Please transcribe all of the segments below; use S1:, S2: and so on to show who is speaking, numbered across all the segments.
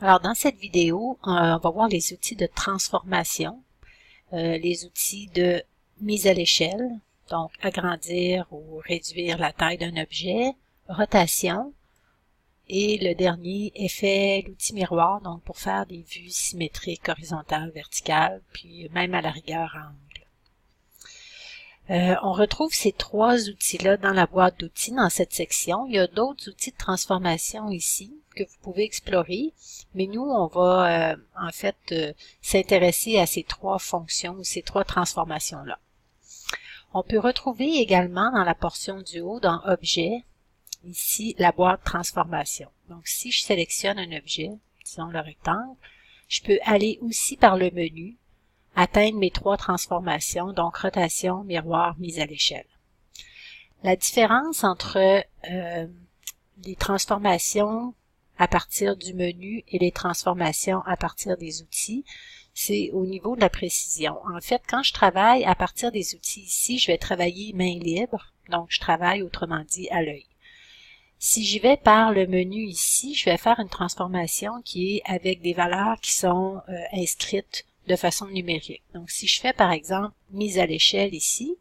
S1: Alors, dans cette vidéo, on va voir les outils de transformation, les outils de mise à l'échelle, donc agrandir ou réduire la taille d'un objet, rotation, et le dernier, effet, l'outil miroir, donc pour faire des vues symétriques, horizontales, verticales, puis même à la rigueur angle. On retrouve ces trois outils-là dans la boîte d'outils dans cette section. Il y a d'autres outils de transformation ici que vous pouvez explorer, mais nous, on va en fait s'intéresser à ces trois fonctions ou ces trois transformations-là. On peut retrouver également dans la portion du haut, dans Objet, ici, la boîte transformation. Donc, si je sélectionne un objet, disons le rectangle, je peux aller aussi par le menu, atteindre mes trois transformations, donc rotation, miroir, mise à l'échelle. La différence entre les transformations à partir du menu et les transformations à partir des outils, c'est au niveau de la précision. En fait, quand je travaille à partir des outils ici, je vais travailler main libre, donc je travaille autrement dit à l'œil. Si j'y vais par le menu ici, je vais faire une transformation qui est avec des valeurs qui sont inscrites de façon numérique. Donc, si je fais par exemple mise à l'échelle ici,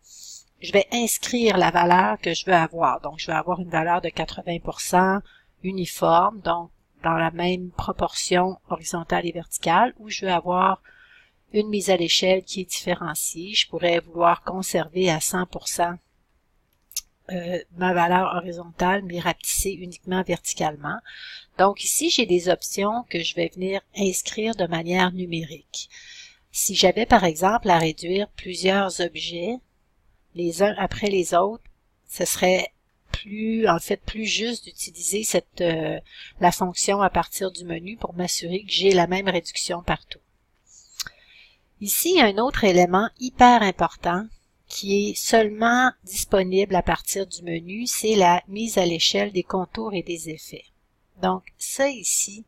S1: je vais inscrire la valeur que je veux avoir. Donc, je vais avoir une valeur de 80% uniforme, donc dans la même proportion horizontale et verticale, ou je veux avoir une mise à l'échelle qui est différenciée. Je pourrais vouloir conserver à 100% ma valeur horizontale, mais rapetisser uniquement verticalement. Donc ici, j'ai des options que je vais venir inscrire de manière numérique. Si j'avais par exemple à réduire plusieurs objets, les uns après les autres, ce serait plus juste d'utiliser la fonction à partir du menu pour m'assurer que j'ai la même réduction partout. Ici, il y a un autre élément hyper important qui est seulement disponible à partir du menu, c'est la mise à l'échelle des contours et des effets. Donc, ça ici,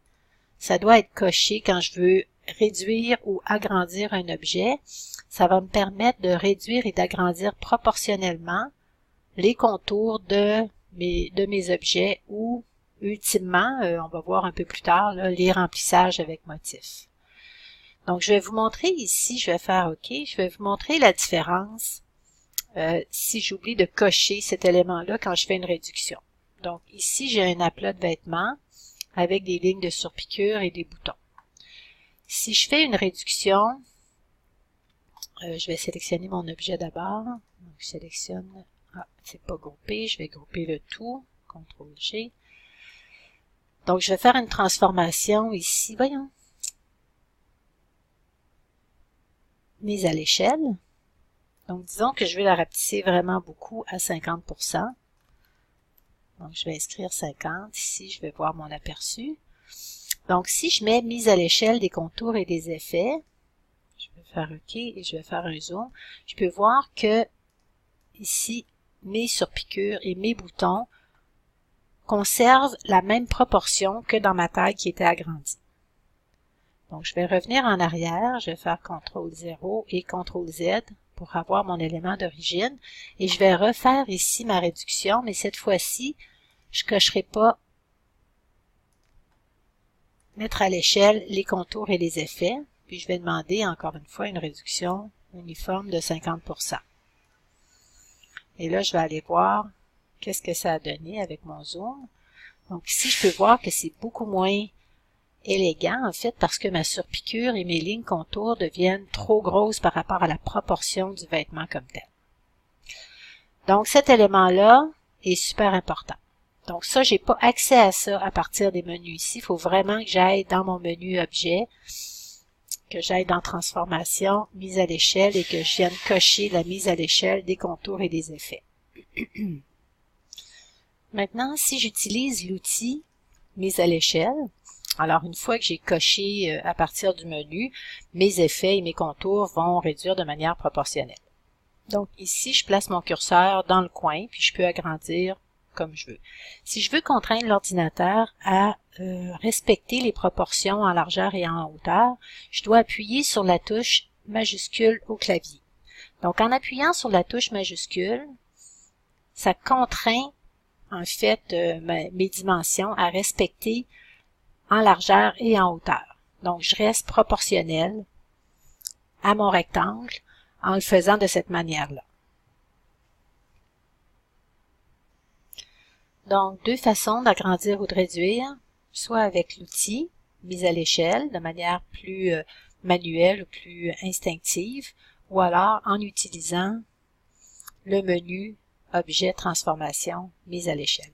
S1: ça doit être coché quand je veux réduire ou agrandir un objet. Ça va me permettre de réduire et d'agrandir proportionnellement les contours de mes objets ou, ultimement, on va voir un peu plus tard, là, les remplissages avec motif. Donc, je vais vous montrer ici, je vais faire OK, je vais vous montrer la différence si j'oublie de cocher cet élément-là quand je fais une réduction. Donc, ici, j'ai un aplat de vêtements avec des lignes de surpiqûre et des boutons. Si je fais une réduction, je vais sélectionner mon objet d'abord. Donc, je sélectionne, c'est pas groupé, je vais grouper le tout, CTRL-G. Donc, je vais faire une transformation ici, voyons. Mise à l'échelle. Donc, disons que je vais la rapetisser vraiment beaucoup à 50%. Donc, je vais inscrire 50. Ici, je vais voir mon aperçu. Donc, si je mets mise à l'échelle des contours et des effets, je vais faire OK et je vais faire un zoom, je peux voir que ici, mes surpiqûres et mes boutons conservent la même proportion que dans ma taille qui était agrandie. Donc, je vais revenir en arrière, je vais faire CTRL-0 et CTRL-Z pour avoir mon élément d'origine et je vais refaire ici ma réduction, mais cette fois-ci, je ne cocherai pas mettre à l'échelle les contours et les effets, puis je vais demander encore une fois une réduction uniforme de 50%. Et là, je vais aller voir qu'est-ce que ça a donné avec mon zoom. Donc ici, je peux voir que c'est beaucoup moins élégant, en fait, parce que ma surpiqûre et mes lignes contours deviennent trop grosses par rapport à la proportion du vêtement comme tel. Donc, cet élément-là est super important. Donc, ça, j'ai pas accès à ça à partir des menus ici. Il faut vraiment que j'aille dans mon menu Objet, que j'aille dans Transformation, Mise à l'échelle et que je vienne cocher la mise à l'échelle des contours et des effets. Maintenant, si j'utilise l'outil Mise à l'échelle, alors, une fois que j'ai coché à partir du menu, mes effets et mes contours vont réduire de manière proportionnelle. Donc, ici, je place mon curseur dans le coin, puis je peux agrandir comme je veux. Si je veux contraindre l'ordinateur à respecter les proportions en largeur et en hauteur, je dois appuyer sur la touche majuscule au clavier. Donc, en appuyant sur la touche majuscule, ça contraint, en fait, mes dimensions à respecter en largeur et en hauteur. Donc, je reste proportionnel à mon rectangle en le faisant de cette manière-là. Donc, deux façons d'agrandir ou de réduire, soit avec l'outil mise à l'échelle de manière plus manuelle ou plus instinctive, ou alors en utilisant le menu Objet Transformation mise à l'échelle.